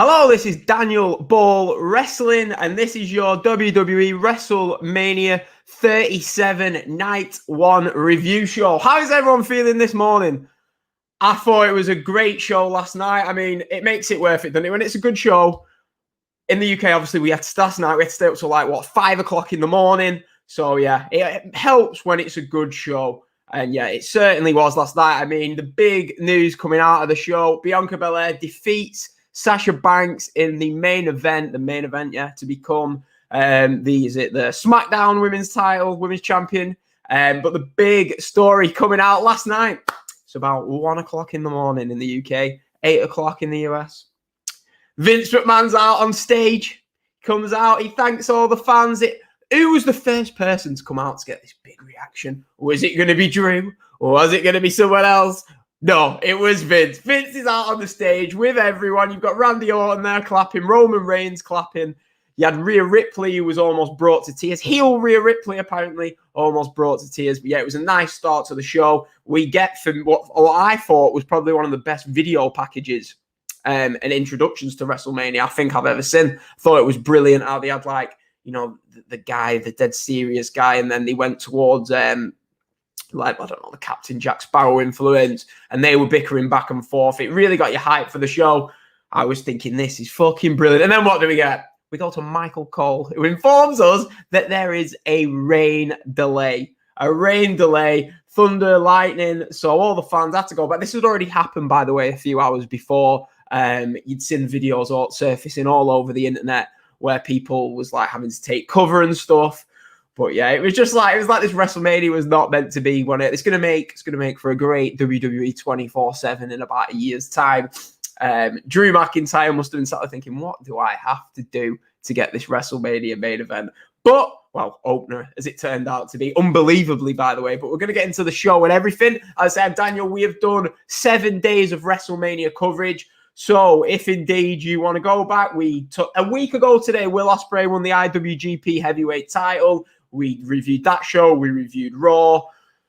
Hello, this is Daniel Ball Wrestling, and this is your WWE WrestleMania 37 Night 1 review show. How is everyone feeling this morning? I thought it was a great show last night. I mean, it makes it worth it, doesn't it? When it's a good show. In the UK, obviously, we had to start tonight. We had to stay up till 5 o'clock in the morning. So, yeah, it helps when it's a good show. And, yeah, it certainly was last night. I mean, the big news coming out of the show, Bianca Belair defeats Sasha Banks in the main event, to become the SmackDown Women's Champion. But the big story coming out last night, it's about 1 o'clock in the morning in the UK, 8 o'clock in the US. Vince McMahon's out on stage, comes out, he thanks all the fans. Who was the first person to come out to get this big reaction? Was it going to be Drew? Or was it going to be someone else? No, it was Vince. Vince is out on the stage with everyone. You've got Randy Orton there clapping, Roman Reigns clapping. You had Rhea Ripley, who was almost brought to tears. Heel Rhea Ripley, apparently, almost brought to tears. But yeah, it was a nice start to the show. We get from what I thought was probably one of the best video packages and introductions to WrestleMania I think I've ever seen. Thought it was brilliant how they had the guy, the dead serious guy, and then they went towards the Captain Jack Sparrow influence, and they were bickering back and forth. It really got you hyped for the show. I was thinking, this is fucking brilliant. And then what do we get? We go to Michael Cole, who informs us that there is a rain delay. Thunder, lightning. So all the fans had to go back. This had already happened, by the way, a few hours before. You'd seen videos all surfacing all over the internet where people was having to take cover and stuff. But yeah, it was this WrestleMania was not meant to be. It's gonna make for a great WWE 24/7 in about a year's time. Drew McIntyre must have been sort of thinking, what do I have to do to get this WrestleMania main event? But, opener, as it turned out to be, unbelievably, by the way. But we're going to get into the show and everything. As I said, Daniel, we have done 7 days of WrestleMania coverage. So if indeed you want to go back, we took a week ago today, Will Ospreay won the IWGP heavyweight title. We reviewed that show. We reviewed Raw,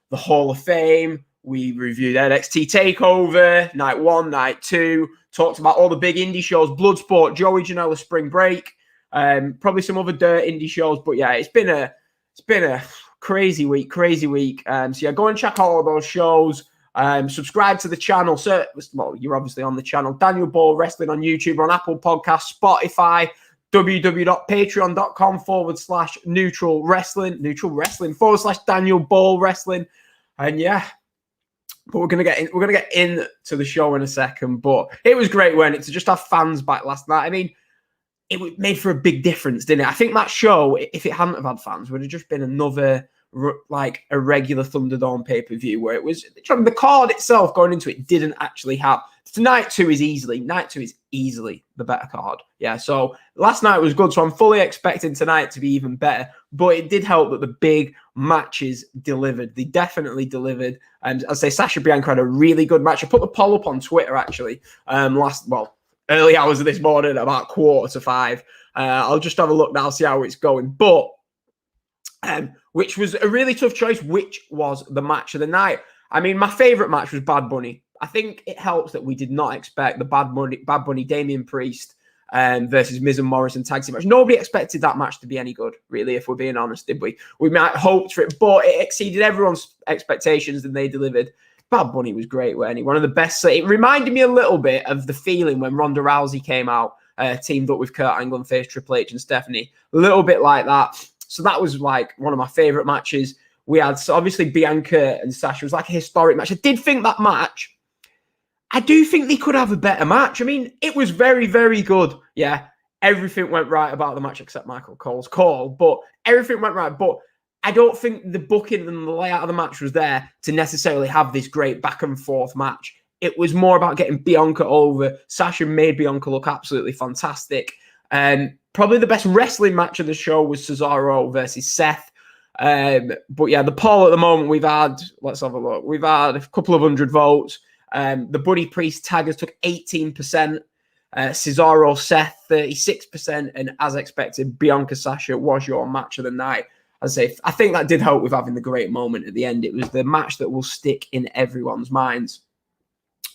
the Hall of Fame. We reviewed NXT TakeOver, Night 1, Night 2. Talked about all the big indie shows, Bloodsport, Joey Janela Spring Break, probably some other dirt indie shows. But yeah, it's been a crazy week. So yeah, go and check out all those shows. Subscribe to the channel. So, you're obviously on the channel. Daniel Ball Wrestling on YouTube, on Apple Podcasts, Spotify, www.patreon.com/neutral wrestling /Daniel Ball Wrestling. And yeah, but we're gonna get into the show in a second. But it was great, wasn't it, to just have fans back last night. I mean, it made for a big difference, didn't it? I think that show, if it hadn't have had fans, would have just been another a regular Thunderdome pay-per-view where it was the card itself going into it didn't actually have. Night 2 is easily the better card. Yeah, so last night was good. So I'm fully expecting tonight to be even better. But it did help that the big matches delivered. They definitely delivered. And I'd say Sasha Bianca had a really good match. I put the poll up on Twitter actually early hours of this morning, about 4:45. I'll just have a look now, see how it's going. But which was a really tough choice. Which was the match of the night? I mean, my favorite match was Bad Bunny. I think it helps that we did not expect the Bad Bunny Damian Priest versus Miz and Morrison tag team match. Nobody expected that match to be any good, really, if we're being honest, did we? We might have hoped for it, but it exceeded everyone's expectations and they delivered. Bad Bunny was great, wasn't he? One of the best. It reminded me a little bit of the feeling when Ronda Rousey came out, teamed up with Kurt Angle and faced Triple H and Stephanie. A little bit like that. So that was one of my favorite matches. We had, so obviously, Bianca and Sasha was a historic match. I did think that match, I do think they could have a better match. I mean, it was very, very good. Yeah, everything went right about the match except Michael Cole's call, but everything went right. But I don't think the booking and the layout of the match was there to necessarily have this great back and forth match. It was more about getting Bianca over. Sasha made Bianca look absolutely fantastic. Probably the best wrestling match of the show was Cesaro versus Seth. But yeah, the poll at the moment we've had, let's have a look. We've had a couple of 100 votes. The Buddy Priest taggers took 18%. Cesaro, Seth, 36%. And as expected, Bianca Sasha was your match of the night. As I say, I think that did help with having the great moment at the end. It was the match that will stick in everyone's minds.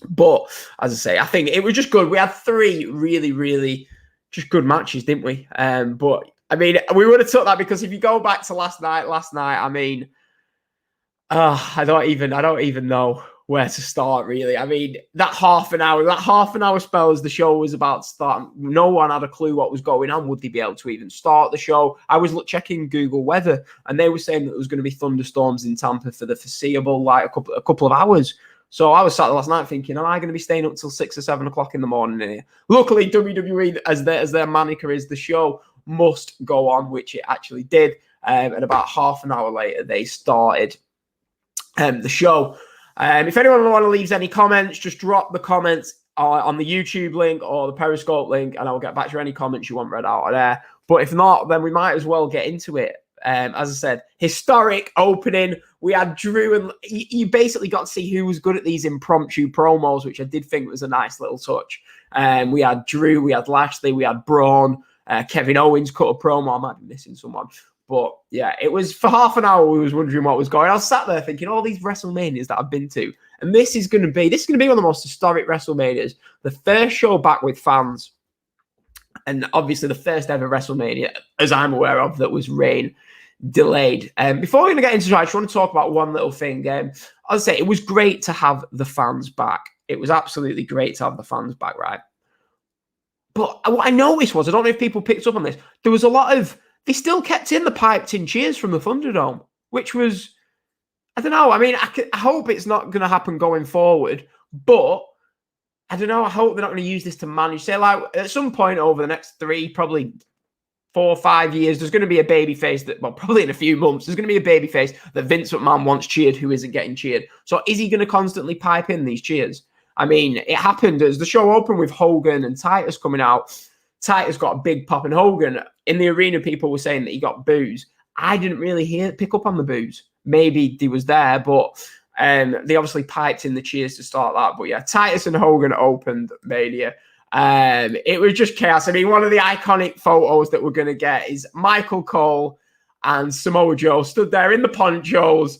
But as I say, I think it was just good. We had 3 really, really just good matches, didn't we? But I mean, we would have took that because if you go back to last night, I mean, I don't even know where to start, really. I mean, that half an hour spell as the show was about to start, no one had a clue what was going on. Would they be able to even start the show? I was checking Google weather, and they were saying that there was going to be thunderstorms in Tampa for the foreseeable, like a couple of hours. So I was sat there last night thinking, am I going to be staying up till 6 or 7 o'clock in the morning here? Luckily, WWE, as their moniker is, the show must go on, which it actually did. And about half an hour later, they started the show. If anyone want to leave any comments, just drop the comments on the YouTube link or the Periscope link, and I'll get back to any comments you want read out of there. But if not, then we might as well get into it. As I said, historic opening. We had Drew, and you basically got to see who was good at these impromptu promos, which I did think was a nice little touch. We had Drew, we had Lashley, we had Braun, Kevin Owens cut a promo. I might be missing someone. But yeah, it was for half an hour we was wondering what was going on. I was sat there thinking all these WrestleManias that I've been to, and this is going to be one of the most historic WrestleManias. The first show back with fans, and obviously the first ever WrestleMania, as I'm aware of, that was rain delayed. Before we're going to get into it, I just want to talk about one little thing. As I say, it was great to have the fans back. It was absolutely great to have the fans back, right? But what I noticed was, I don't know if people picked up on this, there was a lot of, they still kept in the piped-in cheers from the Thunderdome, which was, I don't know. I mean, I hope it's not going to happen going forward, but I don't know. I hope they're not going to use this to manage. Say, like, at some point over the next 3, probably 4 or 5 years, there's going to be a babyface that, well, probably in a few months, there's going to be a babyface that Vince McMahon wants cheered who isn't getting cheered. So is he going to constantly pipe in these cheers? I mean, it happened as the show opened with Hogan and Titus coming out. Titus got a big pop, and Hogan in the arena, people were saying that he got boos. I didn't really pick up on the boos. Maybe he was there, but they obviously piped in the cheers to start that. But yeah, Titus and Hogan opened Mania. It was just chaos. I mean, one of the iconic photos that we're going to get is Michael Cole and Samoa Joe stood there in the ponchos,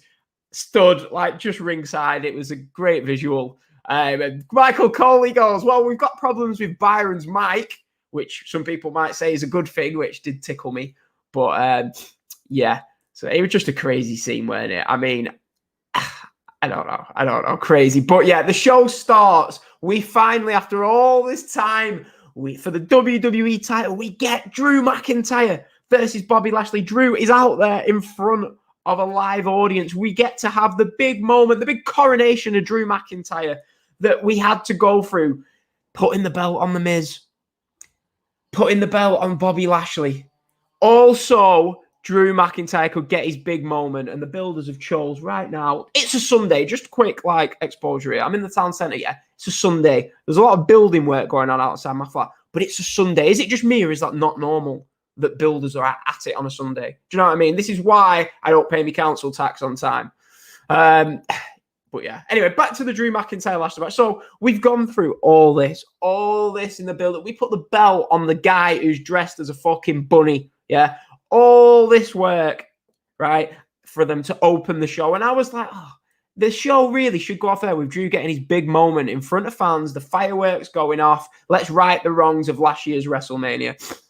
stood like just ringside. It was a great visual. And Michael Cole, he goes, well, we've got problems with Byron's mic, which some people might say is a good thing, which did tickle me. But yeah, so it was just a crazy scene, wasn't it? I mean, I don't know, crazy. But yeah, the show starts. We finally, after all this time, for the WWE title, we get Drew McIntyre versus Bobby Lashley. Drew is out there in front of a live audience. We get to have the big moment, the big coronation of Drew McIntyre that we had to go through, putting the belt on The Miz, putting the belt on Bobby Lashley. Also, Drew McIntyre could get his big moment, and the builders have chose right now. It's a Sunday, just quick like exposure here. I'm in the town centre, yeah. It's a Sunday. There's a lot of building work going on outside my flat, but it's a Sunday. Is it just me, or is that not normal that builders are at it on a Sunday? Do you know what I mean? This is why I don't pay my council tax on time. But yeah, anyway, back to the Drew McIntyre last match. So we've gone through all this in the build-up. We put the belt on the guy who's dressed as a fucking bunny, yeah. All this work, right, for them to open the show. And I was like, oh, the show really should go off there with Drew getting his big moment in front of fans, the fireworks going off. Let's right the wrongs of last year's WrestleMania.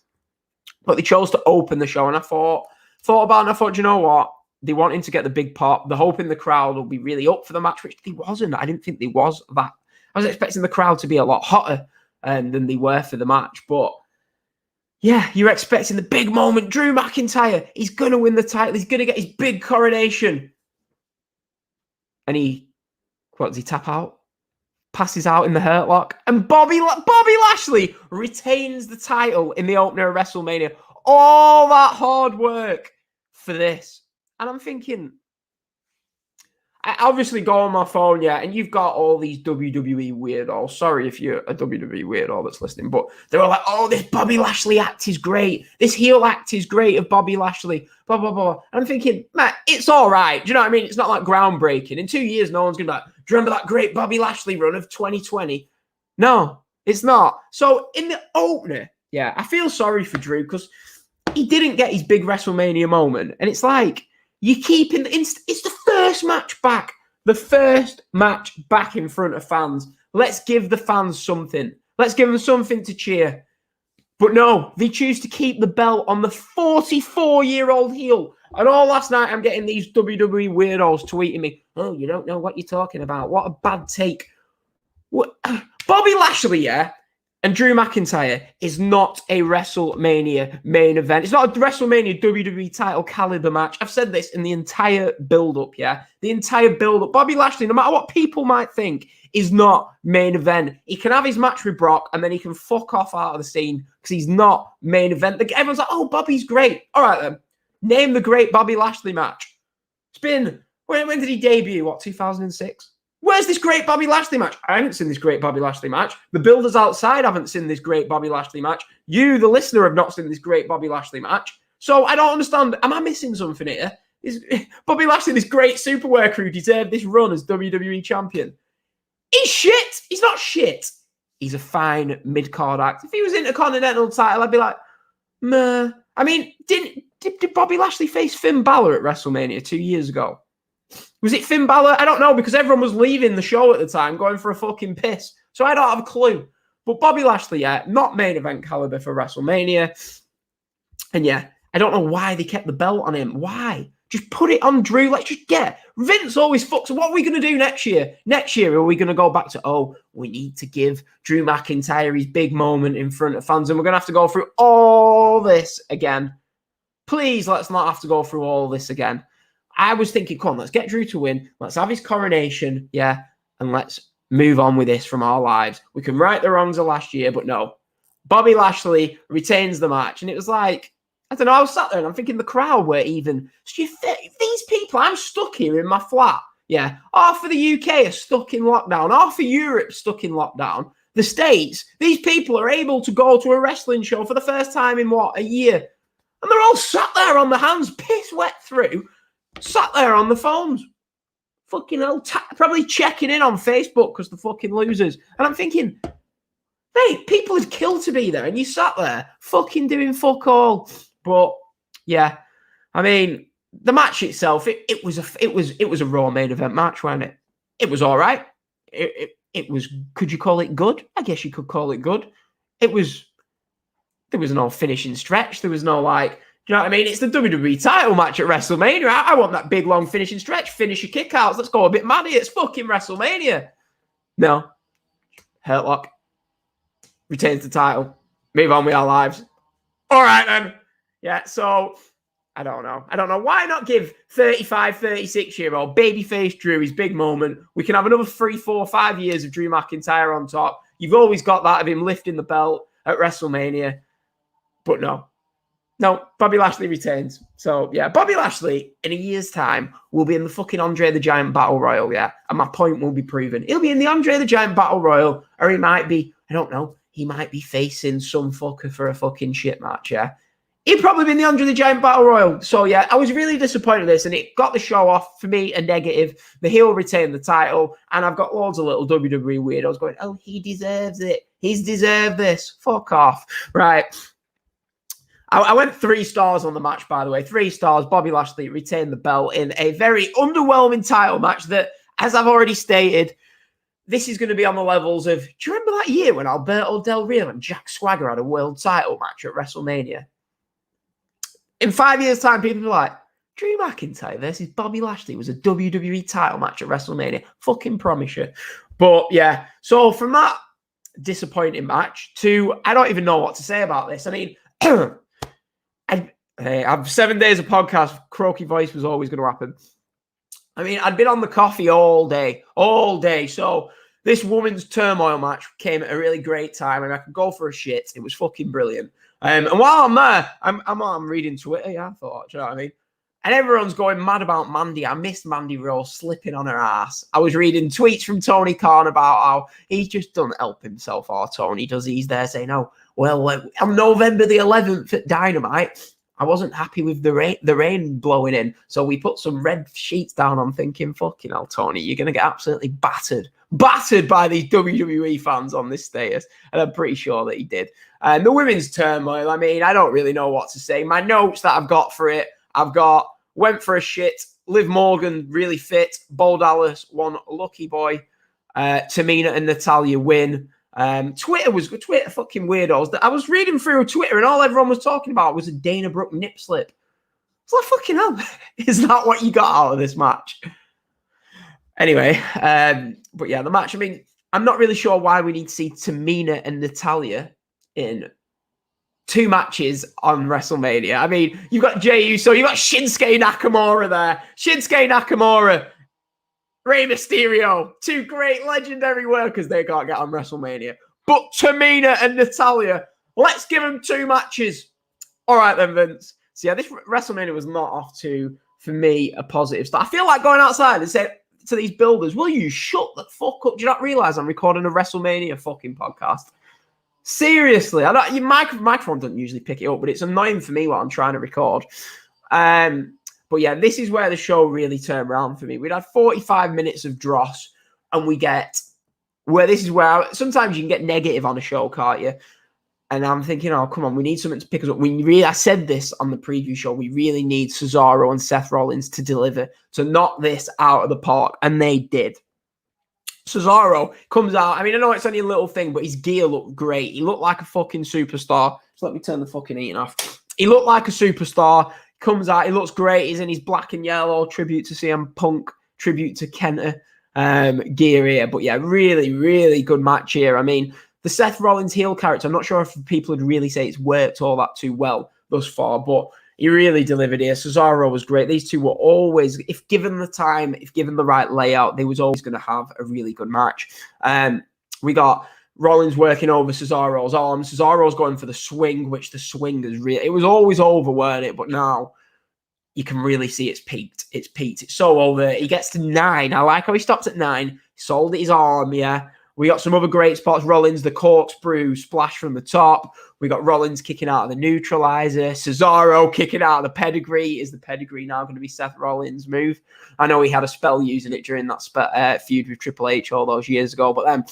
But they chose to open the show, and I thought about it, and I thought, you know what? They wanted to get the big pop. They're hoping the crowd will be really up for the match, which they wasn't. I didn't think they was that. I was expecting the crowd to be a lot hotter than they were for the match. But yeah, you're expecting the big moment. Drew McIntyre, he's going to win the title. He's going to get his big coronation. And what does he tap out? Passes out in the Hurt Lock. And Bobby Lashley retains the title in the opener of WrestleMania. All that hard work for this. And I'm thinking, I obviously go on my phone, yeah, and you've got all these WWE weirdos. Sorry if you're a WWE weirdo that's listening, but they're all like, oh, this Bobby Lashley act is great. This heel act is great of Bobby Lashley, blah, blah, blah. And I'm thinking, man, it's all right. Do you know what I mean? It's not like groundbreaking. In 2 years, no one's going to be like, do you remember that great Bobby Lashley run of 2020? No, it's not. So in the opener, yeah, I feel sorry for Drew because he didn't get his big WrestleMania moment. And it's like, you keep it's the first match back. The first match back in front of fans. Let's give the fans something. Let's give them something to cheer. But no, they choose to keep the belt on the 44-year-old heel. And all last night, I'm getting these WWE weirdos tweeting me, oh, you don't know what you're talking about. What a bad take. What? Bobby Lashley, yeah, and Drew McIntyre is not a WrestleMania main event. It's not a WrestleMania WWE title caliber match. I've said this in the entire build-up, yeah? The entire build-up. Bobby Lashley, no matter what people might think, is not main event. He can have his match with Brock, and then he can fuck off out of the scene because he's not main event. Everyone's like, oh, Bobby's great. All right, then. Name the great Bobby Lashley match. It's been, when did he debut? What, 2006? Where's this great Bobby Lashley match? I haven't seen this great Bobby Lashley match. The builders outside haven't seen this great Bobby Lashley match. You, the listener, have not seen this great Bobby Lashley match. So I don't understand. Am I missing something here? Is Bobby Lashley, this great superwear crew, deserved this run as WWE champion? He's shit. He's not shit. He's a fine mid-card act. If he was Intercontinental title, I'd be like, meh. I mean, did Bobby Lashley face Finn Balor at WrestleMania 2 years ago? Was it Finn Balor? I don't know, because everyone was leaving the show at the time, going for a fucking piss. So I don't have a clue. But Bobby Lashley, yeah, not main event caliber for WrestleMania. And yeah, I don't know why they kept the belt on him. Why? Just put it on Drew. Like, just get. Vince always fucks. What are we going to do next year? Next year, are we going to go back to, oh, we need to give Drew McIntyre his big moment in front of fans, and we're going to have to go through all this again? Please, let's not have to go through all this again. I was thinking, come on, let's get Drew to win. Let's have his coronation, yeah, and let's move on with this from our lives. We can right the wrongs of last year, but no. Bobby Lashley retains the match, and it was like, I don't know, I was sat there and I'm thinking the crowd were even, these people, I'm stuck here in my flat, yeah. Half of the UK are stuck in lockdown. Half of Europe stuck in lockdown. The States, these people are able to go to a wrestling show for the first time in, what, a year? And they're all sat there on the hands, piss wet through, sat there on the phones, fucking hell, probably checking in on Facebook because they're fucking losers. And I'm thinking, mate, people would kill to be there, and you sat there fucking doing fuck all. But yeah, I mean, the match itself, it was a Raw main event match, wasn't it? It was all right. It was. Could you call it good? I guess you could call it good. There was no finishing stretch. There was no like. Do you know what I mean? It's the WWE title match at WrestleMania. I want that big, long finishing stretch. Finish your kickouts. Let's go a bit mad here. It's fucking WrestleMania. No. Hurt Lock. Retains the title. Move on with our lives. All right, then. Yeah, so I don't know. Why not give 35, 36-year-old babyface Drew his big moment? We can have another 3, 4, 5 years of Drew McIntyre on top. You've always got that of him lifting the belt at WrestleMania. But no. No, Bobby Lashley retains. So, yeah, Bobby Lashley, in a year's time, will be in the fucking Andre the Giant Battle Royal, yeah? And my point will be proven. He'll be in the Andre the Giant Battle Royal, or he might be, I don't know, he might be facing some fucker for a fucking shit match, yeah? He'd probably be in the Andre the Giant Battle Royal. So, yeah, I was really disappointed in this, and it got the show off, for me, a negative. The heel retained the title, and I've got loads of little WWE weirdos going, oh, he deserves it. He's deserved this. Fuck off. Right. I went 3 stars on the match, by the way. 3 stars. Bobby Lashley retained the belt in a very underwhelming title match that, as I've already stated, this is going to be on the levels of, do you remember that year when Alberto Del Rio and Jack Swagger had a world title match at WrestleMania? In 5 years' time, people will be like, Drew McIntyre versus Bobby Lashley was a WWE title match at WrestleMania. Fucking promise you. But, yeah. So, from that disappointing match to, I don't even know what to say about this. I mean, I've 7 days of podcast. Croaky voice was always going to happen. I mean, I'd been on the coffee all day. So this women's turmoil match came at a really great time, and I could go for a shit. It was fucking brilliant. And while I'm there, I'm reading Twitter. Yeah, I thought, do you know what I mean? And everyone's going mad about Mandy. I missed Mandy Rose slipping on her ass. I was reading tweets from Tony Khan about how he just doesn't help himself, or Tony does. He's there saying, oh, well, on November the 11th at Dynamite, I wasn't happy with the rain blowing in. So we put some red sheets down. I'm thinking, fucking hell, Tony, you're going to get absolutely battered by these WWE fans on this status. And I'm pretty sure that he did. And the women's turmoil, I mean, I don't really know what to say. My notes that I've got for it, went for a shit. Liv Morgan, really fit. Bo Dallas, one lucky boy. Tamina and Natalya win. Twitter fucking weirdos. I was reading through Twitter and all everyone was talking about was a Dana Brooke nip slip. It's like, fucking hell. Is that what you got out of this match? Anyway, but yeah, the match, I mean, I'm not really sure why we need to see Tamina and Natalya in 2 matches on WrestleMania. I mean, you've got Jey Uso, you've got Shinsuke Nakamura there. Shinsuke Nakamura, Rey Mysterio, 2 great legendary workers they can't get on WrestleMania. But Tamina and Natalya, let's give them 2 matches. All right then, Vince. So yeah, this WrestleMania was not off to, for me, a positive start. I feel like going outside and saying to these builders, will you shut the fuck up? Do you not realize I'm recording a WrestleMania fucking podcast? Seriously, your microphone doesn't usually pick it up, but it's annoying for me while I'm trying to record. But yeah, this is where the show really turned around for me. We'd had 45 minutes of dross, and we get where this is where sometimes you can get negative on a show, can't you? And I'm thinking, oh, come on, we need something to pick us up. I said this on the preview show. We really need Cesaro and Seth Rollins to deliver, to knock this out of the park. And they did. Cesaro comes out. I mean, I know it's only a little thing, but his gear looked great. He looked like a fucking superstar. So let me turn the fucking heating off. He looked like a superstar. Comes out. He looks great. He's in his black and yellow tribute to CM Punk, tribute to Kenta gear here. But yeah, really, really good match here. I mean, the Seth Rollins heel character, I'm not sure if people would really say it's worked all that too well thus far, but he really delivered here. Cesaro was great. These two were always, if given the time, if given the right layout, they was always going to have a really good match. We got Rollins working over Cesaro's arm. Cesaro's going for the swing, which the swing is really, it was always over, weren't it? But now you can really see it's peaked. It's peaked. It's so over. He gets to 9. I like how he stopped at 9. He sold his arm, yeah. We got some other great spots. Rollins, the corkscrew splash from the top. We got Rollins kicking out of the neutralizer. Cesaro kicking out of the pedigree. Is the pedigree now going to be Seth Rollins' move? I know he had a spell using it during that feud with Triple H all those years ago. But then,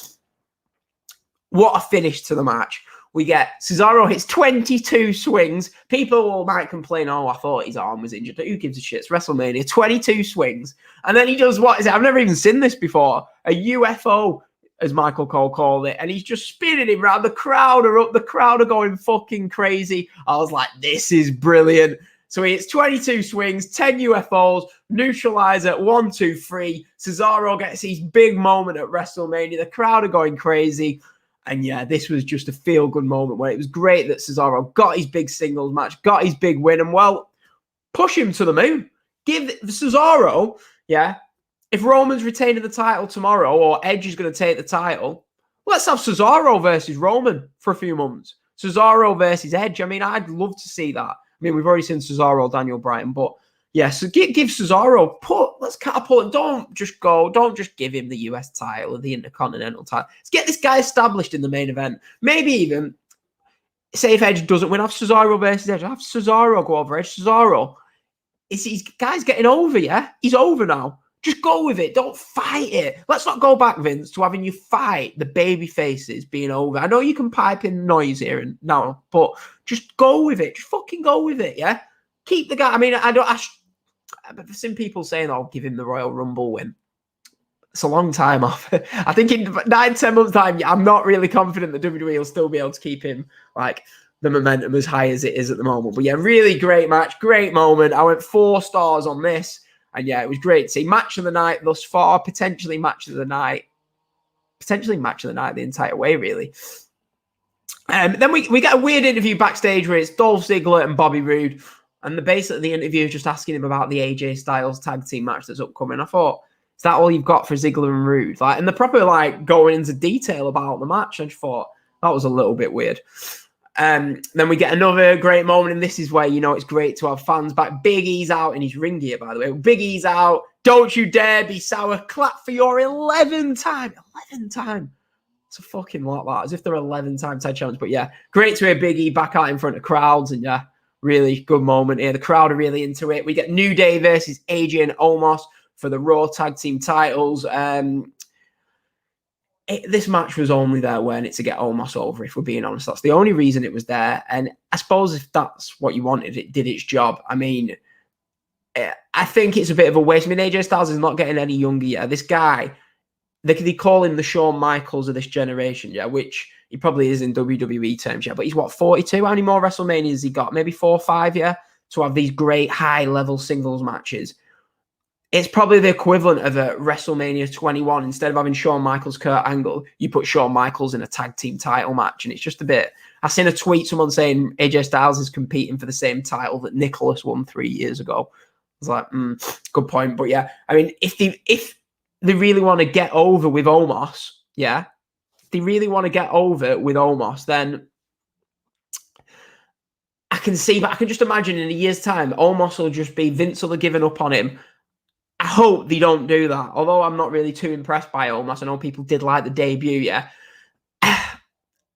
what a finish to the match. We get Cesaro hits 22 swings. People might complain, oh, I thought his arm was injured. Who gives a shit? It's WrestleMania. 22 swings. And then he does, what is it? I've never even seen this before. A UFO, as Michael Cole called it, and he's just spinning him around. The crowd are up. The crowd are going fucking crazy. I was like, this is brilliant. So he hits 22 swings, 10 UFOs, neutralizer, 1, 2, 3. Cesaro gets his big moment at WrestleMania. The crowd are going crazy. And yeah, this was just a feel-good moment where it was great that Cesaro got his big singles match, got his big win, and well, push him to the moon. Give Cesaro, yeah, if Roman's retaining the title tomorrow or Edge is going to take the title, let's have Cesaro versus Roman for a few months. Cesaro versus Edge. I mean, I'd love to see that. I mean, we've already seen Cesaro, Daniel Bryan, but yeah, so give Cesaro, let's catapult him. Don't just give him the US title or the Intercontinental title. Let's get this guy established in the main event. Maybe even, say if Edge doesn't win, have Cesaro versus Edge. Have Cesaro go over Edge. Cesaro, he's guy's getting over, yeah? He's over now. Just go with it. Don't fight it. Let's not go back, Vince, to having you fight the baby faces being over. I know you can pipe in noise here and now, but just go with it. Just fucking go with it, yeah? Keep the guy. I mean, I've seen people saying, oh, give him the Royal Rumble win. It's a long time off. I think in 9-10 months' time, I'm not really confident that WWE will still be able to keep him, like, the momentum as high as it is at the moment. But yeah, really great match. Great moment. I went 4 stars on this. And yeah, it was great to see. Match of the night thus far, potentially match of the night the entire way, really. Then we get a weird interview backstage where it's Dolph Ziggler and Bobby Roode. And basically the interview is just asking him about the AJ Styles tag team match that's upcoming. I thought, is that all you've got for Ziggler and Roode? Like, and the proper going into detail about the match. I just thought that was a little bit weird. Then we get another great moment, and this is where, you know, it's great to have fans back. Big E's out in his ring gear, by the way. Big E's out. Don't you dare be sour. Clap for your 11th time. 11th time. It's a fucking lot, that. As if they're 11 times tag challenge. But yeah, great to hear Big E back out in front of crowds. And yeah, really good moment here. The crowd are really into it. We get New Day versus AJ and Omos for the Raw tag team titles. This match was only there, weren't it, to get Omos over, if we're being honest. That's the only reason it was there. And I suppose if that's what you wanted, it did its job. I mean, I think it's a bit of a waste. I mean, AJ Styles is not getting any younger yet. This guy, they call him the Shawn Michaels of this generation, yeah, which he probably is in WWE terms, yeah. But he's what, 42? How many more WrestleManias has he got? Maybe 4 or 5, yeah, to have these great high-level singles matches. It's probably the equivalent of a WrestleMania 21. Instead of having Shawn Michaels, Kurt Angle, you put Shawn Michaels in a tag team title match, and it's just a bit. I seen a tweet, someone saying AJ Styles is competing for the same title that Nicholas won 3 years ago. I was like, good point. But yeah, I mean, if they really want to get over with Omos, yeah, if they really want to get over with Omos, then I can see, but I can just imagine in a year's time, Omos will just be, Vince will have given up on him. I hope they don't do that. Although I'm not really too impressed by Omos. I know people did like the debut, yeah.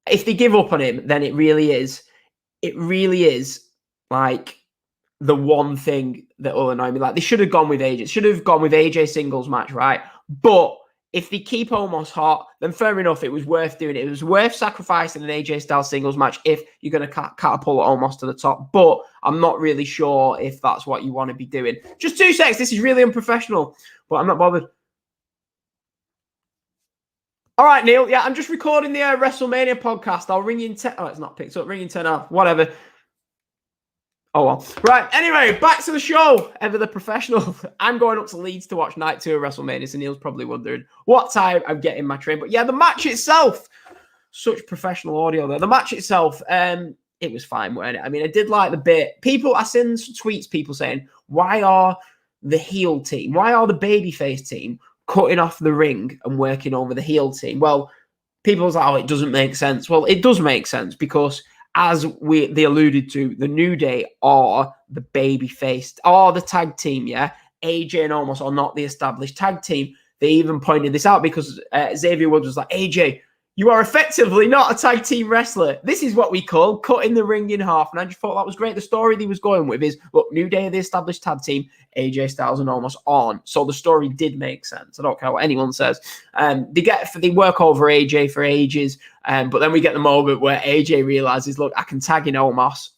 If they give up on him, then it really is like the one thing that will annoy me. Like, they should have gone with AJ. Should have gone with AJ singles match, right? But if they keep Omos hot, then fair enough, it was worth doing it. It was worth sacrificing an AJ style singles match if you're going to catapult Omos to the top. But I'm not really sure if that's what you want to be doing. Just 2 seconds. This is really unprofessional, but I'm not bothered. All right, Neil. Yeah, I'm just recording the WrestleMania podcast. I'll ring you in 10. Oh, it's not picked up. Ring you in 10 hours. Whatever. Oh, well. Right. Anyway, back to the show. Ever the professional. I'm going up to Leeds to watch night 2 of WrestleMania, so Neil's probably wondering what time I'm getting my train. But yeah, the match itself, such professional audio there. The match itself, it was fine, weren't it? I mean, I did like the bit. I seen some tweets, people saying, why are the heel team, why are the babyface team cutting off the ring and working over the heel team? Well, people was like, oh, it doesn't make sense. Well, it does make sense because as they alluded to, the New Day are the babyface, are the tag team, yeah? AJ and Omos are not the established tag team. They even pointed this out because Xavier Woods was like, AJ, you are effectively not a tag team wrestler. This is what we call cutting the ring in half. And I just thought that was great. The story they was going with is, look, New Day are the established tag team, AJ Styles and Omos aren't. So the story did make sense. I don't care what anyone says. They work over AJ for ages. But then we get the moment where AJ realizes, look, I can tag in Omos.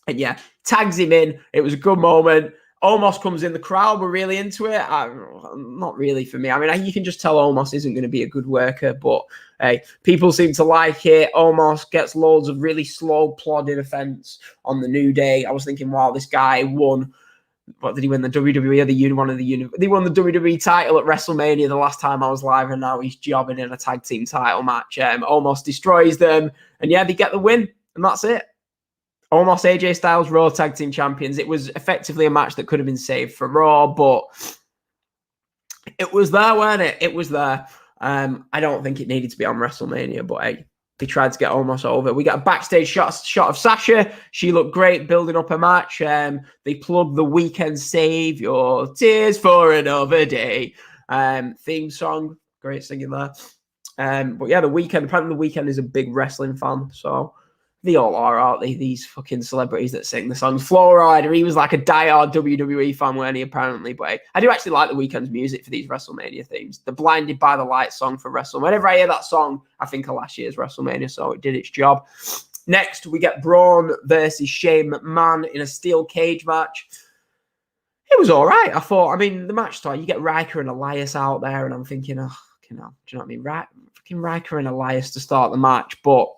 And yeah, tags him in. It was a good moment. Omos comes in. The crowd were really into it. Not really for me. I mean, you can just tell Omos isn't going to be a good worker, but hey, people seem to like it. Omos gets loads of really slow, plodding offense on the New Day. I was thinking, wow, this guy won. What did he win? The WWE or they won the WWE title at WrestleMania the last time I was live, and now he's jobbing in a tag team title match. Omos destroys them, and yeah, they get the win, and that's it. Omos, AJ Styles, Raw Tag Team Champions. It was effectively a match that could have been saved for Raw, but it was there, weren't it? It was there. I don't think it needed to be on WrestleMania, but hey, they tried to get Omos over. We got a backstage shot of Sasha. She looked great building up a match. They plugged the Weekend Save Your Tears for Another Day theme song. Great singing there. But yeah, The Weeknd. Apparently, The Weeknd is a big wrestling fan, so they all are, aren't they? These fucking celebrities that sing the songs. Flo Rida, he was like a diehard WWE fan, weren't he, apparently? But I do actually like The Weeknd's music for these WrestleMania themes. The Blinded by the Light song for WrestleMania. Whenever I hear that song, I think of last year's WrestleMania, so it did its job. Next, we get Braun versus Shane McMahon in a steel cage match. It was all right, I thought. I mean, the match started, you get Riker and Elias out there, and I'm thinking, oh, you know, do you know what I mean? Fucking Riker and Elias to start the match, but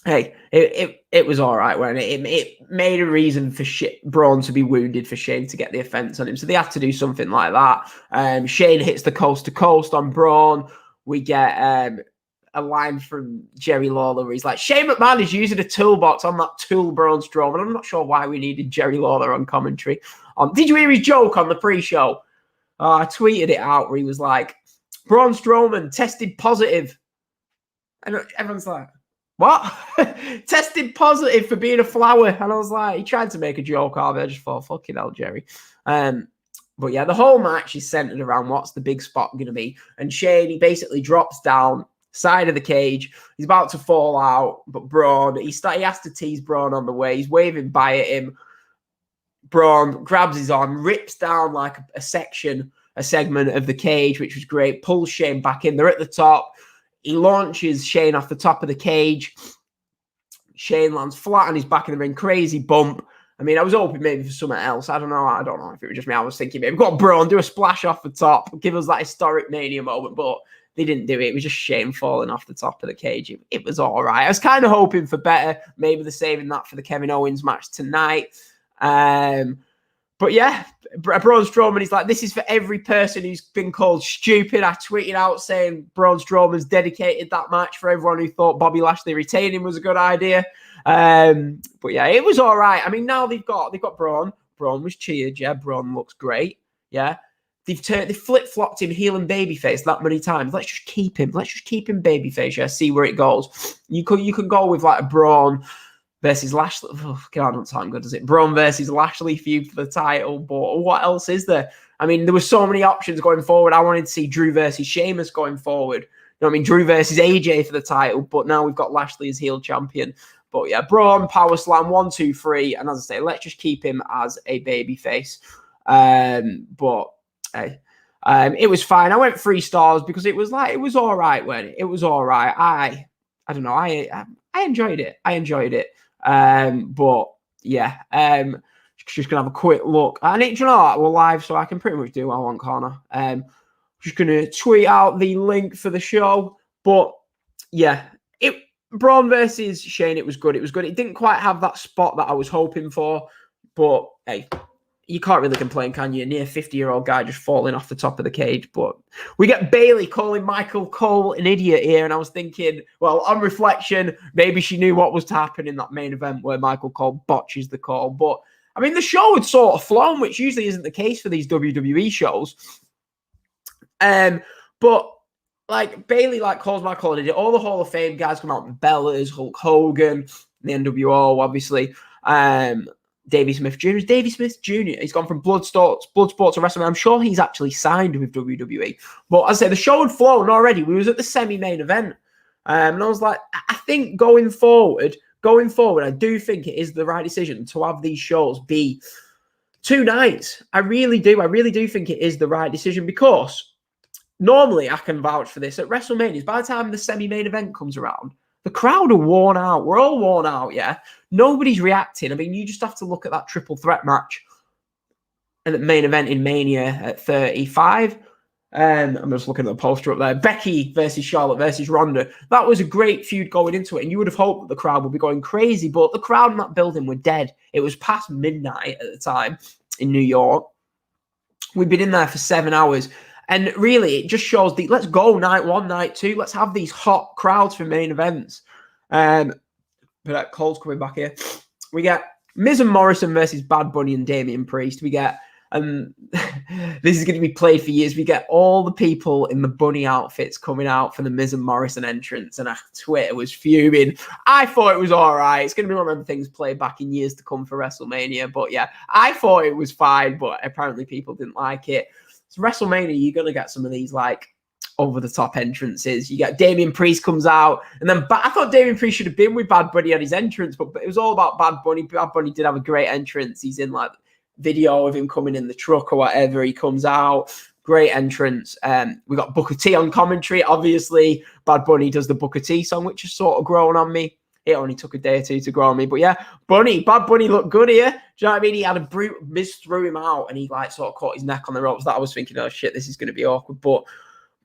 hey, it was all right, wasn't it? It made a reason for Braun to be wounded for Shane to get the offense on him. So they have to do something like that. Shane hits the coast to coast on Braun. We get a line from Jerry Lawler where he's like, Shane McMahon is using a toolbox on that tool Braun Strowman. I'm not sure why we needed Jerry Lawler on commentary. Did you hear his joke on the pre-show? I tweeted it out where he was like, Braun Strowman tested positive. And everyone's like, what? Tested positive for being a flower. And I was like, he tried to make a joke out of it. I just thought, fucking hell, Jerry. But yeah, the whole match is centered around what's the big spot going to be. And Shane, he basically drops down side of the cage. He's about to fall out, but Braun, he has to tease Braun on the way. He's waving by at him. Braun grabs his arm, rips down like a segment of the cage, which was great. Pulls Shane back in. They're at the top. He launches Shane off the top of the cage. Shane lands flat on his back in the ring. Crazy bump. I mean, I was hoping maybe for something else. I don't know if it was just me. I was thinking maybe got Braun, do a splash off the top, give us that historic Mania moment, but they didn't do it. It was just Shane falling off the top of the cage. It was all right. I was kind of hoping for better. Maybe they're saving that for the Kevin Owens match tonight. But yeah, Braun Strowman is like, this is for every person who's been called stupid. I tweeted out saying Braun Strowman's dedicated that match for everyone who thought Bobby Lashley retaining was a good idea. But yeah, it was all right. I mean, now they've got Braun. Braun was cheered. Yeah, Braun looks great. Yeah, they flip-flopped him heel and babyface that many times. Let's just keep him. Let's just keep him babyface. Yeah, see where it goes. You can go with like a Braun versus Lashley. Oh, God, don't sound good, does it? Braun versus Lashley feud for the title. But what else is there? I mean, there were so many options going forward. I wanted to see Drew versus Sheamus going forward. You know what I mean? Drew versus AJ for the title. But now we've got Lashley as heel champion. But yeah, Braun, power slam, 1, 2, 3. And as I say, let's just keep him as a babyface. But hey, it was fine. I went 3 stars because it was all right when it was all right. I don't know. I enjoyed it. But yeah, just gonna have a quick look. And you know what? We're live, so I can pretty much do what I want, corner. Just gonna tweet out the link for the show. But yeah, Braun versus Shane, it was good. It was good. It didn't quite have that spot that I was hoping for, but hey, you can't really complain, can you? Near 50-year-old guy just falling off the top of the cage. But we get Bayley calling Michael Cole an idiot here, and I was thinking, well, on reflection, maybe she knew what was to happen in that main event where Michael Cole botches the call. But I mean, the show had sort of flown, which usually isn't the case for these WWE shows. But like Bayley calls Michael an idiot. All the Hall of Fame guys come out, Bellas, Hulk Hogan, the NWO, obviously. Davey Smith Jr. He's gone from Bloodsport to WrestleMania. I'm sure he's actually signed with WWE. But as I say, the show had flown already. We was at the semi-main event. And I was like, I think going forward, I do think it is the right decision to have these shows be 2 nights. I really do. I really do think it is the right decision because normally I can vouch for this. At WrestleMania, by the time the semi-main event comes around, the crowd are worn out. We're all worn out, yeah? Nobody's reacting. I mean, you just have to look at that triple threat match and the main event in Mania at 35. I'm just looking at the poster up there. Becky versus Charlotte versus Ronda. That was a great feud going into it, and you would have hoped that the crowd would be going crazy, but the crowd in that building were dead. It was past midnight at the time in New York. We'd been in there for 7 hours. And really, it just shows let's go night 1, night 2. Let's have these hot crowds for main events. But Cole's coming back here. We get Miz and Morrison versus Bad Bunny and Damian Priest. We get, this is going to be played for years. We get all the people in the bunny outfits coming out for the Miz and Morrison entrance. And Twitter was fuming. I thought it was all right. It's going to be one of the things played back in years to come for WrestleMania. But yeah, I thought it was fine. But apparently people didn't like it. So WrestleMania, you're going to get some of these over-the-top entrances. You get Damian Priest comes out, and then I thought Damian Priest should have been with Bad Bunny at his entrance, but it was all about Bad Bunny. Bad Bunny did have a great entrance. He's in video of him coming in the truck or whatever. He comes out, great entrance. We got Booker T on commentary. Obviously, Bad Bunny does the Booker T song, which has sort of grown on me. It only took a day or 2 to grow on me. But yeah, Bad Bunny looked good here. Do you know what I mean? He had a brute, Miz threw him out and he sort of caught his neck on the ropes. That I was thinking, oh shit, this is going to be awkward. But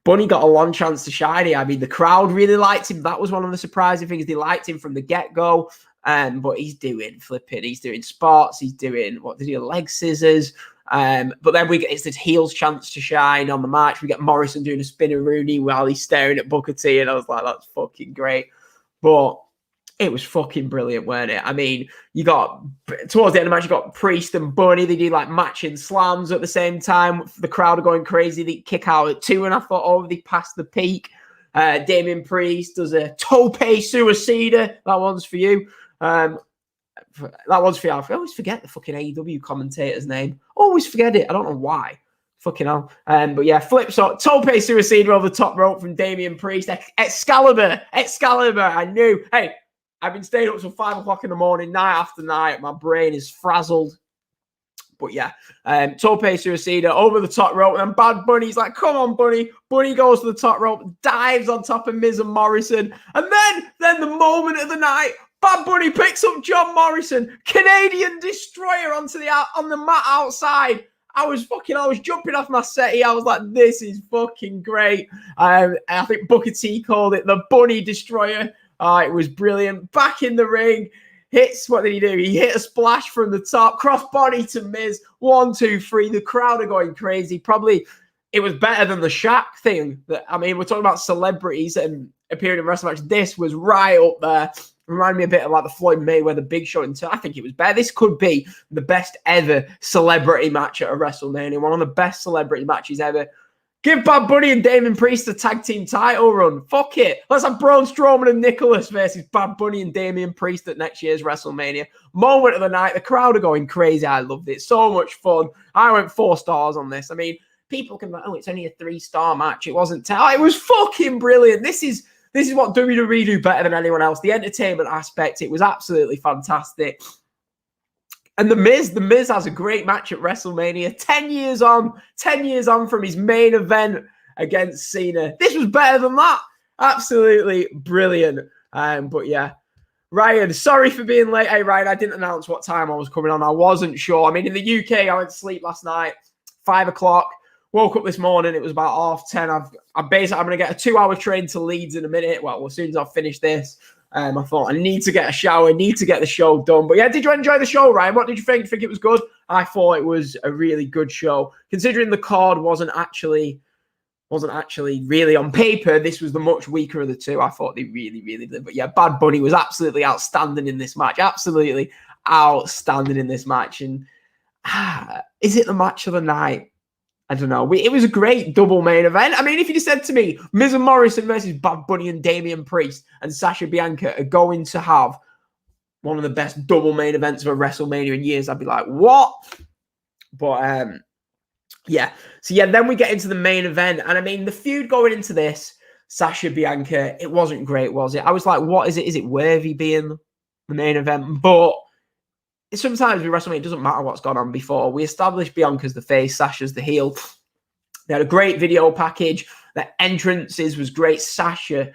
Bunny got a long chance to shine here. I mean, the crowd really liked him. That was one of the surprising things. They liked him from the get-go. But he's doing flipping. He's doing spots. He's doing, leg scissors. But then it's the heel's chance to shine on the match. We get Morrison doing a spinner Rooney while he's staring at Booker T. And I was like, that's fucking great. But it was fucking brilliant, weren't it? I mean, you got, towards the end of the match, you got Priest and Bunny. They do matching slams at the same time. The crowd are going crazy. They kick out at 2, and I thought, oh, they passed the peak. Damian Priest does a tope suicida. That one's for you. That one's for you. I always forget the fucking AEW commentator's name. Always forget it. I don't know why. Fucking hell. But yeah, flips up. Tope suicida over the top rope from Damian Priest. Excalibur. I knew. Hey, I've been staying up till 5 o'clock in the morning, night after night. My brain is frazzled. But yeah, Tope suicida over the top rope. And Bad Bunny's like, come on, Bunny. Bunny goes to the top rope, dives on top of Miz and Morrison. And then the moment of the night, Bad Bunny picks up John Morrison, Canadian Destroyer on the mat outside. I was jumping off my settee. I was like, this is fucking great. I think Booker T called it the Bunny Destroyer. It was brilliant. Back in the ring. What did he do? He hit a splash from the top, crossbody to Miz. 1, 2, 3. The crowd are going crazy. Probably it was better than the Shaq thing. We're talking about celebrities and appearing in wrestling match. This was right up there. Reminded me a bit of like the Floyd Mayweather Big Show. I think it was better. This could be the best ever celebrity match at a WrestleMania. One of the best celebrity matches ever. Give Bad Bunny and Damien Priest a tag team title run. Fuck it. Let's have Braun Strowman and Nicholas versus Bad Bunny and Damien Priest at next year's WrestleMania. Moment of the night. The crowd are going crazy. I loved it. So much fun. I went 4 stars on this. People can be like, oh, it's only a 3-star match. It wasn't 10. It was fucking brilliant. This is what WWE do better than anyone else. The entertainment aspect, it was absolutely fantastic. And The Miz has a great match at WrestleMania. 10 years on from his main event against Cena. This was better than that. Absolutely brilliant. But yeah, Ryan, sorry for being late. Hey, Ryan, I didn't announce what time I was coming on. I wasn't sure. In the UK, I went to sleep last night, 5 o'clock. Woke up this morning, it was about 10:30. I'm going to get a 2-hour train to Leeds in a minute. Well, as soon as I've finished this, I thought I need to get a shower, need to get the show done. But yeah, did you enjoy the show, Ryan? What did you think? Did you think it was good? I thought it was a really good show. Considering the card wasn't actually really on paper, this was the much weaker of the two. I thought they really, really did. But yeah, Bad Bunny was absolutely outstanding in this match. Absolutely outstanding in this match. And is it the match of the night? I don't know. It was a great double main event. If you just said to me, Miz and Morrison versus Bad Bunny and Damian Priest and Sasha Bianca are going to have one of the best double main events of a WrestleMania in years, I'd be like, what? But, yeah. So, yeah, then we get into the main event. And, the feud going into this, Sasha Bianca, it wasn't great, was it? I was like, what is it? Is it worthy being the main event? But sometimes with WrestleMania, it doesn't matter what's gone on before. We established Bianca's the face, Sasha's the heel. They had a great video package. The entrances was great. Sasha's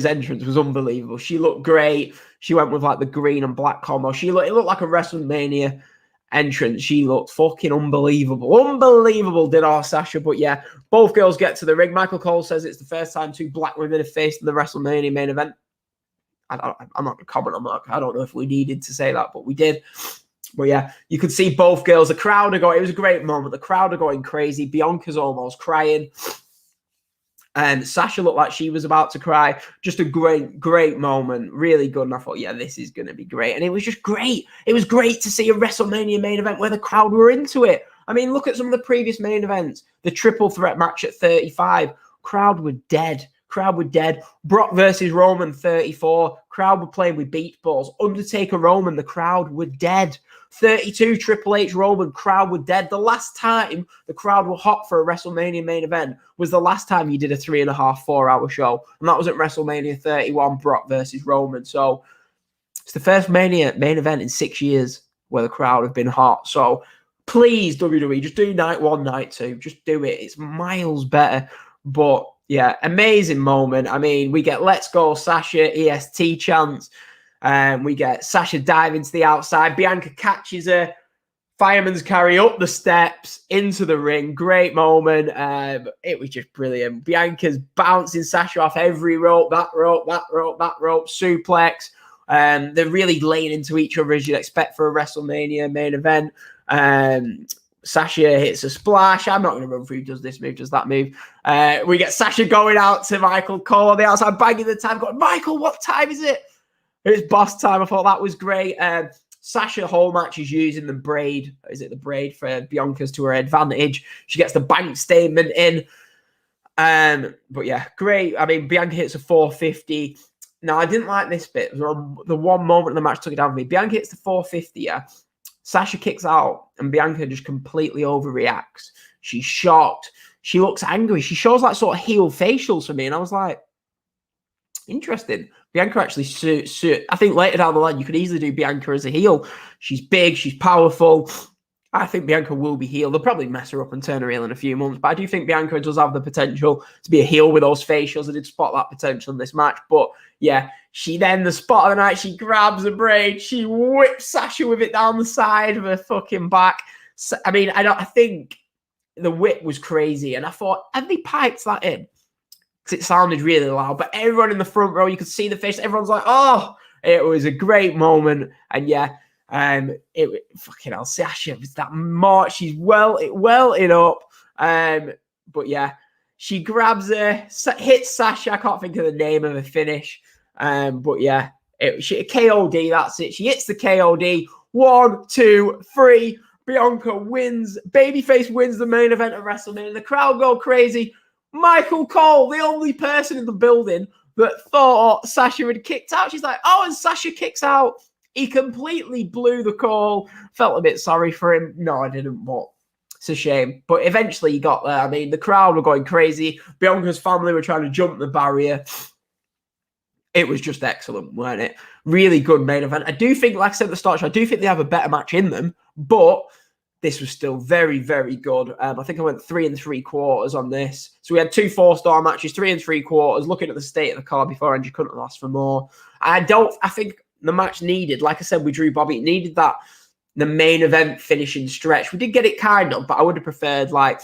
entrance was unbelievable. She looked great. She went with like the green and black combo. It looked like a WrestleMania entrance. She looked fucking unbelievable. Unbelievable did our Sasha. But yeah, both girls get to the ring. Michael Cole says it's the first time 2 black women have faced in the WrestleMania main event. I'm not going to comment on that. I don't know if we needed to say that, but we did. But yeah, you could see both girls. The crowd are going. It was a great moment. The crowd are going crazy. Bianca's almost crying. And Sasha looked like she was about to cry. Just a great, great moment. Really good. And I thought, yeah, this is going to be great. And it was just great. It was great to see a WrestleMania main event where the crowd were into it. Look at some of the previous main events. The triple threat match at 35. Crowd were dead. Brock versus Roman, 34. Crowd were playing with beach balls. Undertaker, Roman, the crowd were dead. 32, Triple H, Roman, crowd were dead. The last time the crowd were hot for a WrestleMania main event was the last time you did a 3.5, 4-hour show. And that was at WrestleMania 31, Brock versus Roman. So it's the first main event in 6 years where the crowd have been hot. So please, WWE, just do night 1, night 2. Just do it. It's miles better. But yeah, amazing moment. We get Let's Go Sasha EST chants. We get Sasha diving to the outside. Bianca catches her. Fireman's carry up the steps into the ring. Great moment. It was just brilliant. Bianca's bouncing Sasha off every rope. That rope. Suplex. They're really laying into each other as you'd expect for a WrestleMania main event. Sasha hits a splash. I'm not going to run through who does this move, does that move. We get Sasha going out to Michael Cole on the outside, banging the time, going, Michael, what time is it? It's boss time. I thought that was great. Sasha whole match is using the braid. Is it the braid for Bianca's to her advantage? She gets the bank statement in. But yeah, great. Bianca hits a 450. Now, I didn't like this bit. The one moment in the match took it down for me. Bianca hits the 450, yeah. Sasha kicks out and Bianca just completely overreacts. She's shocked. She looks angry. She shows like sort of heel facials for me. And I was like, interesting. Bianca actually suits. I think later down the line, you could easily do Bianca as a heel. She's big. She's powerful. I think Bianca will be heel. They'll probably mess her up and turn her heel in a few months. But I do think Bianca does have the potential to be a heel with those facials. I did spot that potential in this match. But yeah, she then, the spot of the night, she grabs a braid. She whips Sasha with it down the side of her fucking back. So, I mean, I think the whip was crazy. And I thought, have they piped that in? Because it sounded really loud. But everyone in the front row, you could see the face. Everyone's like, oh, it was a great moment. And yeah, it fucking hell, Sasha was that march. She's welting up. But yeah, she grabs her, hits Sasha. I can't think of the name of the finish. But yeah, KOD. That's it. She hits the KOD. 1, 2, 3. Bianca wins. Babyface wins the main event of WrestleMania. The crowd go crazy. Michael Cole, the only person in the building that thought Sasha had kicked out. She's like, oh, and Sasha kicks out. He completely blew the call. Felt a bit sorry for him. No, I didn't, but it's a shame. But eventually he got there. I mean, the crowd were going crazy. Bianca's family were trying to jump the barrier. It was just excellent, weren't it? Really good main event. I do think, like I said at the start, I do think they have a better match in them, but this was still very, very good. I think I went 3 3/4 on this. So we had 2 4-star matches, 3 3/4. Looking at the state of the card before, and you couldn't have asked for more. I think the match needed, like I said with Drew Bobby, it needed that, the main event finishing stretch. We did get it kind of, but I would have preferred, like,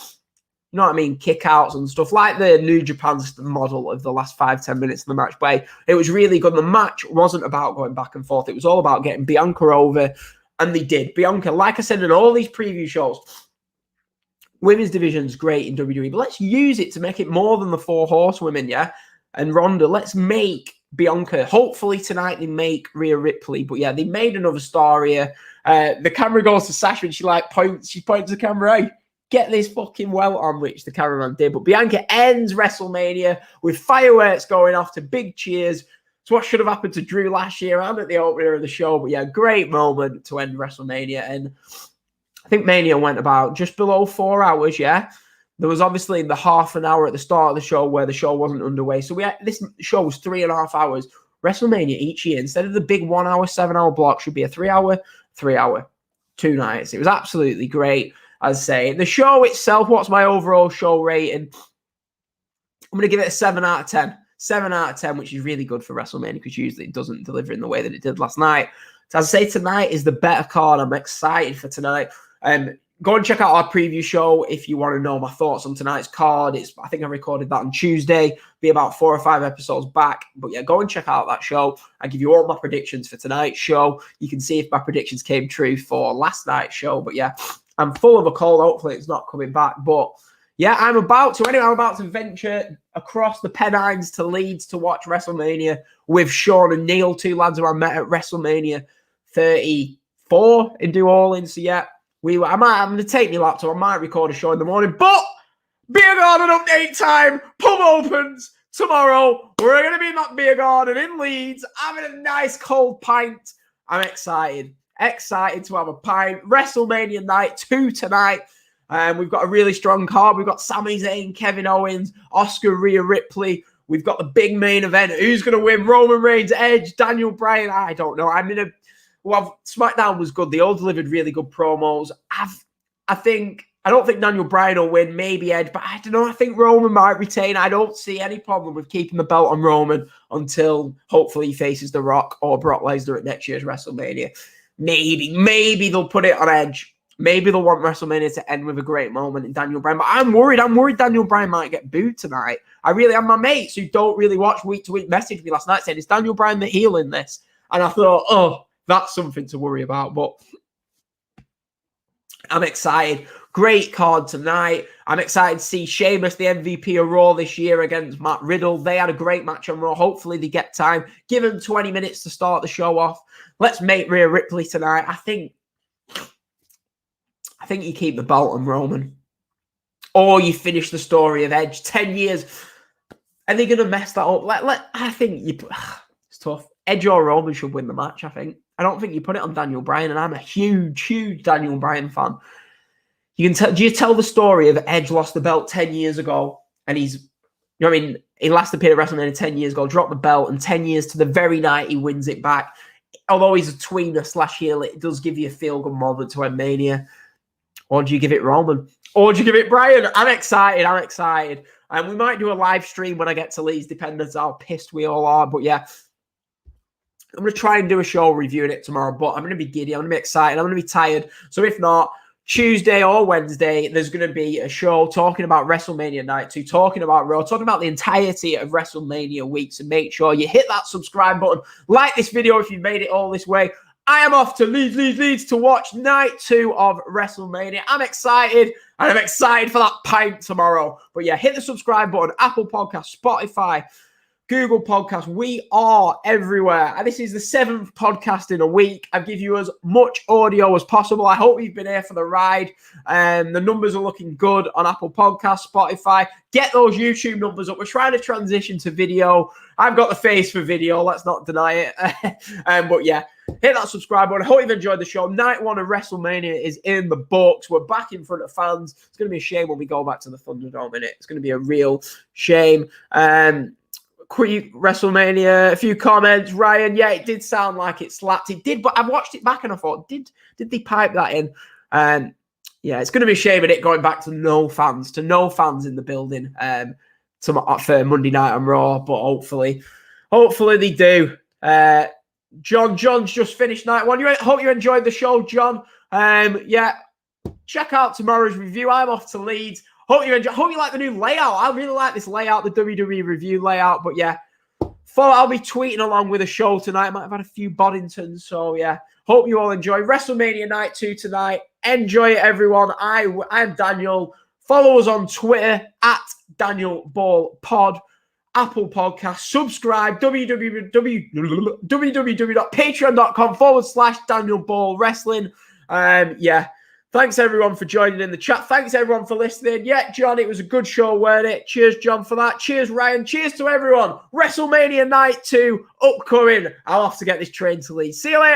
you know what I mean, kickouts and stuff, like the New Japan model of the last 5-10 minutes of the match. But it was really good. The match wasn't about going back and forth. It was all about getting Bianca over, and they did. Bianca, like I said in all these preview shows, women's division's great in WWE, but let's use it to make it more than the 4 horsewomen, yeah? And Ronda, let's make Bianca. Hopefully tonight they make Rhea Ripley. But yeah, they made another star here. The camera goes to Sasha and she points to the camera, hey, get this fucking welt on, which the cameraman did. But Bianca ends WrestleMania with fireworks going off to big cheers. It's what should have happened to Drew last year and at the opener of the show. But yeah, great moment to end WrestleMania. And I think Mania went about just below 4 hours, yeah? There was obviously the half an hour at the start of the show where the show wasn't underway. So this show was 3.5 hours. WrestleMania each year, instead of the big 1 hour, 7 hour block, should be a 3 hour, 2 nights. It was absolutely great, as I say. The show itself, what's my overall show rating? I'm going to give it a 7 out of 10. 7 out of 10, which is really good for WrestleMania because usually it doesn't deliver in the way that it did last night. So as I say, tonight is the better card. I'm excited for tonight. Go and check out our preview show if you want to know my thoughts on tonight's card. I think I recorded that on Tuesday. Be about 4 or 5 episodes back. But yeah, go and check out that show. I give you all my predictions for tonight's show. You can see if my predictions came true for last night's show. But yeah, I'm full of a cold. Hopefully it's not coming back. But yeah, I'm about to venture across the Pennines to Leeds to watch WrestleMania with Sean and Neil, 2 lads who I met at WrestleMania 34 in New Orleans. So yeah, I'm going to take my laptop. I might record a show in the morning, but beer garden update time. Pub opens tomorrow. We're going to be in that beer garden in Leeds, having a nice cold pint. I'm excited to have a pint. WrestleMania night 2 tonight. We've got a really strong card. We've got Sami Zayn, Kevin Owens, Oscar, Rhea Ripley. We've got the big main event. Who's going to win? Roman Reigns, Edge, Daniel Bryan. I don't know. Well, SmackDown was good. They all delivered really good promos. I don't think Daniel Bryan will win. Maybe Edge, but I don't know. I think Roman might retain. I don't see any problem with keeping the belt on Roman until hopefully he faces The Rock or Brock Lesnar at next year's WrestleMania. Maybe they'll put it on Edge. Maybe they'll want WrestleMania to end with a great moment in Daniel Bryan. But I'm worried. Daniel Bryan might get booed tonight. I really am. My mates who don't really watch week to week messaged me last night saying, is Daniel Bryan the heel in this? And I thought, oh, that's something to worry about. But I'm excited. Great card tonight. I'm excited to see Sheamus, the MVP of Raw this year, against Matt Riddle. They had a great match on Raw. Hopefully they get time. Give them 20 minutes to start the show off. Let's make Rhea Ripley tonight. I think you keep the belt on Roman. Or you finish the story of Edge. 10 years. Are they going to mess that up? I think it's tough. Edge or Roman should win the match, I think. I don't think you put it on Daniel Bryan, and I'm a huge Daniel Bryan fan. Do you tell the story of Edge lost the belt 10 years ago, and he last appeared at WrestleMania 10 years ago, dropped the belt, and 10 years to the very night he wins it back. Although he's a tweener / heel, it does give you a feel-good moment to end Mania. Or do you give it Roman? Or do you give it Brian? I'm excited. I'm excited. And we might do a live stream when I get to Leeds, depending on how pissed we all are. But yeah, I'm going to try and do a show reviewing it tomorrow. But I'm going to be giddy. I'm going to be excited. I'm going to be tired. So if not, Tuesday or Wednesday, there's going to be a show talking about WrestleMania Night 2, talking about Raw, talking about the entirety of WrestleMania week. So make sure you hit that subscribe button. Like this video if you've made it all this way. I am off to Leeds to watch Night 2 of WrestleMania. I'm excited, and I'm excited for that pint tomorrow. But yeah, hit the subscribe button. Apple Podcasts, Spotify, Google Podcasts. We are everywhere. And this is the 7th podcast in a week. I give you as much audio as possible. I hope you've been here for the ride. The numbers are looking good on Apple Podcasts, Spotify. Get those YouTube numbers up. We're trying to transition to video. I've got the face for video. Let's not deny it. But yeah, hit that subscribe button. I hope you've enjoyed the show. Night 1 of WrestleMania is in the books. We're back in front of fans. It's going to be a shame when we go back to the Thunderdome, innit? It's going to be a real shame. Quick WrestleMania, a few comments. Ryan, yeah, it did sound like it slapped. It did, but I watched it back and I thought, did they pipe that in? Yeah, it's going to be a shame of it going back to no fans in the building for Monday Night on Raw, but hopefully they do. John's just finished Night 1. Hope you enjoyed the show, John. Yeah, check out tomorrow's review. I'm off to Leeds. Hope you enjoy. Hope you like the new layout. I really like this layout, the WWE review layout. But yeah, I'll be tweeting along with the show tonight. I might have had a few Boddingtons. So yeah, hope you all enjoy WrestleMania Night 2 tonight. Enjoy it, everyone. I'm Daniel. Follow us on Twitter at Daniel Ball Pod, Apple Podcasts. Subscribe, www.patreon.com/Daniel Ball Wrestling. Yeah. Thanks, everyone, for joining in the chat. Thanks, everyone, for listening. Yeah, John, it was a good show, weren't it? Cheers, John, for that. Cheers, Ryan. Cheers to everyone. WrestleMania Night 2 upcoming. I'll have to get this train to Leeds. See you later.